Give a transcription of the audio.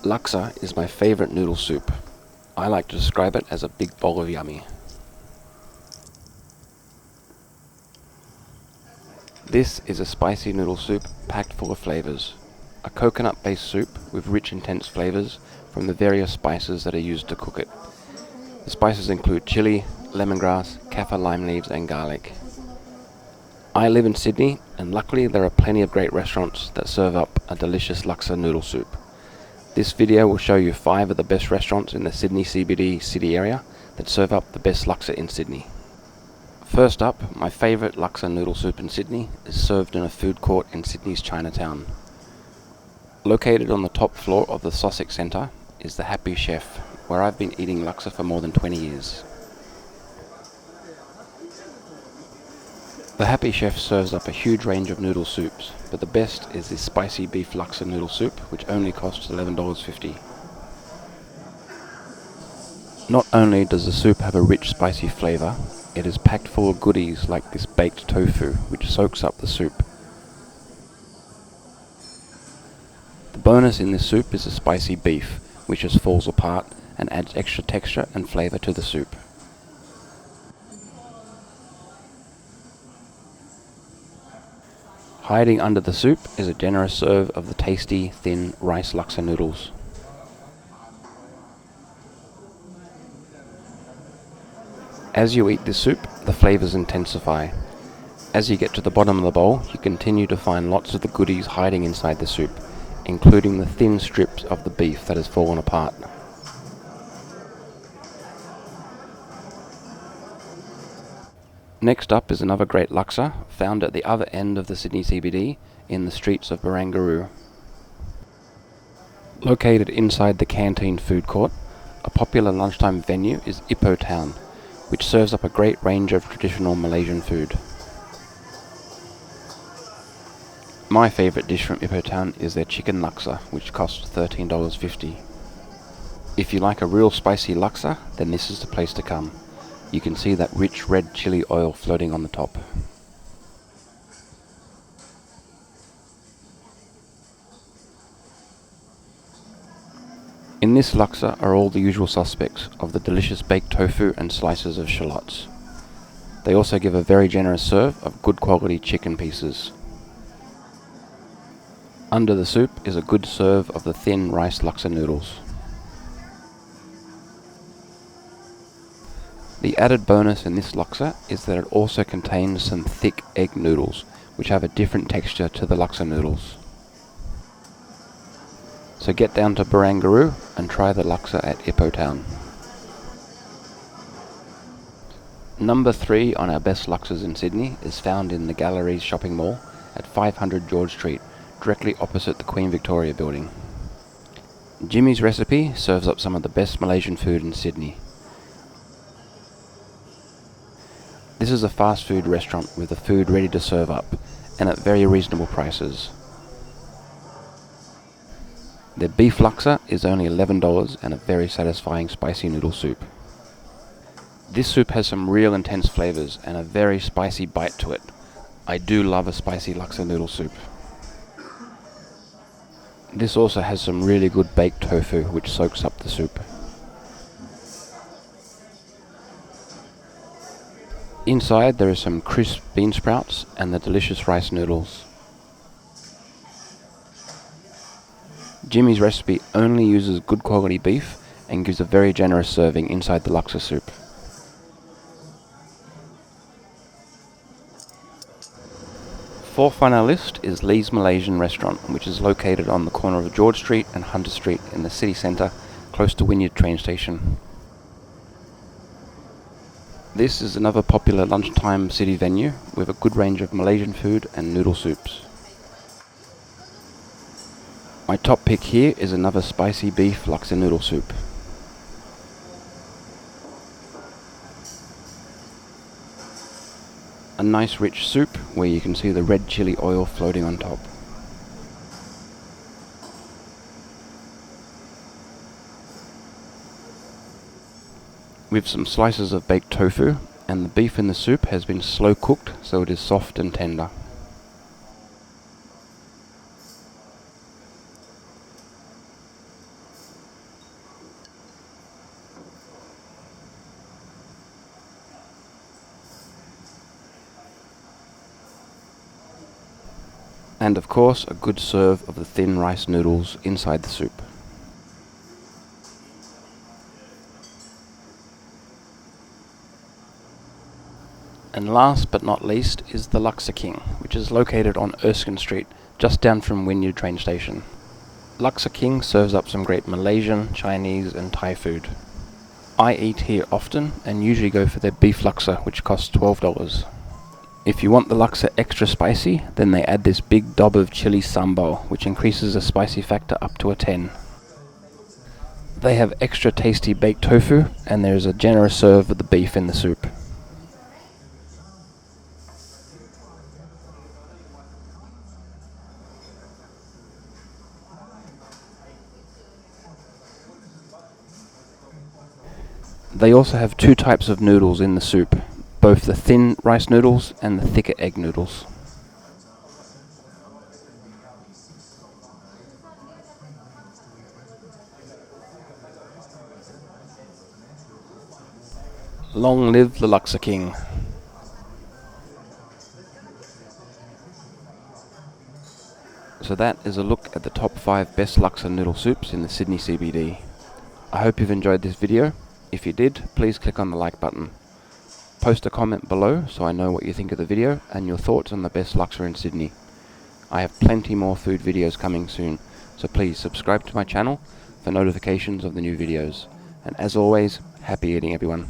Laksa is my favourite noodle soup. I like to describe it as a big bowl of yummy. This is a spicy noodle soup packed full of flavours. A coconut-based soup with rich intense flavours from the various spices that are used to cook it. The spices include chilli, lemongrass, kaffir lime leaves and garlic. I live in Sydney, and luckily there are plenty of great restaurants that serve up a delicious laksa noodle soup. This video will show you 5 of the best restaurants in the Sydney CBD city area that serve up the best laksa in Sydney. First up, my favourite laksa noodle soup in Sydney is served in a food court in Sydney's Chinatown. Located on the top floor of the Sussex Centre is the Happy Chef, where I've been eating laksa for more than 20 years. The Happy Chef serves up a huge range of noodle soups, but the best is this spicy beef laksa noodle soup, which only costs $11.50. Not only does the soup have a rich spicy flavour, it is packed full of goodies like this baked tofu, which soaks up the soup. The bonus in this soup is the spicy beef, which just falls apart and adds extra texture and flavour to the soup. Hiding under the soup is a generous serve of the tasty, thin rice laksa noodles. As you eat this soup, the flavours intensify. As you get to the bottom of the bowl, you continue to find lots of the goodies hiding inside the soup, including the thin strips of the beef that has fallen apart. Next up is another great laksa, found at the other end of the Sydney CBD in the streets of Barangaroo. Located inside the Canteen food court, a popular lunchtime venue is Ipoh Town, which serves up a great range of traditional Malaysian food. My favourite dish from Ipoh Town is their chicken laksa, which costs $13.50. If you like a real spicy laksa, then this is the place to come. You can see that rich red chili oil floating on the top. In this laksa are all the usual suspects of the delicious baked tofu and slices of shallots. They also give a very generous serve of good quality chicken pieces. Under the soup is a good serve of the thin rice laksa noodles. The added bonus in this laksa is that it also contains some thick egg noodles, which have a different texture to the laksa noodles. So get down to Barangaroo and try the laksa at Ipoh Town. Number 3 on our best laksas in Sydney is found in the Galleries shopping mall at 500 George Street, directly opposite the Queen Victoria building. Leis Recipe serves up some of the best Malaysian food in Sydney. This is a fast food restaurant with the food ready to serve up, and at very reasonable prices. Their beef laksa is only $11 and a very satisfying spicy noodle soup. This soup has some real intense flavours and a very spicy bite to it. I do love a spicy laksa noodle soup. This also has some really good baked tofu which soaks up the soup. Inside there is some crisp bean sprouts and the delicious rice noodles. Leis Recipe only uses good quality beef and gives a very generous serving inside the laksa soup. Fourth on our list is Leis Malaysian Restaurant, which is located on the corner of George Street and Hunter Street in the city centre, close to Wynyard Train Station. This is another popular lunchtime city venue with a good range of Malaysian food and noodle soups. My top pick here is another spicy beef laksa noodle soup. A nice rich soup where you can see the red chili oil floating on top. With some slices of baked tofu, and the beef in the soup has been slow cooked so it is soft and tender. And of course, a good serve of the thin rice noodles inside the soup. And last but not least is the Laksa King, which is located on Erskine Street, just down from Wynyard Train Station. Luxor King serves up some great Malaysian, Chinese and Thai food. I eat here often and usually go for their beef laksa, which costs $12. If you want the laksa extra spicy, then they add this big dob of chili sambal, which increases the spicy factor up to a 10. They have extra tasty baked tofu, and there is a generous serve of the beef in the soup. They also have two types of noodles in the soup, both the thin rice noodles and the thicker egg noodles. Long live the Laksa King. So that is a look at the top 5 best laksa noodle soups in the Sydney CBD. I hope you've enjoyed this video. If you did, please click on the like button. Post a comment below so I know what you think of the video and your thoughts on the best laksa in Sydney. I have plenty more food videos coming soon, so please subscribe to my channel for notifications of the new videos. And as always, happy eating everyone.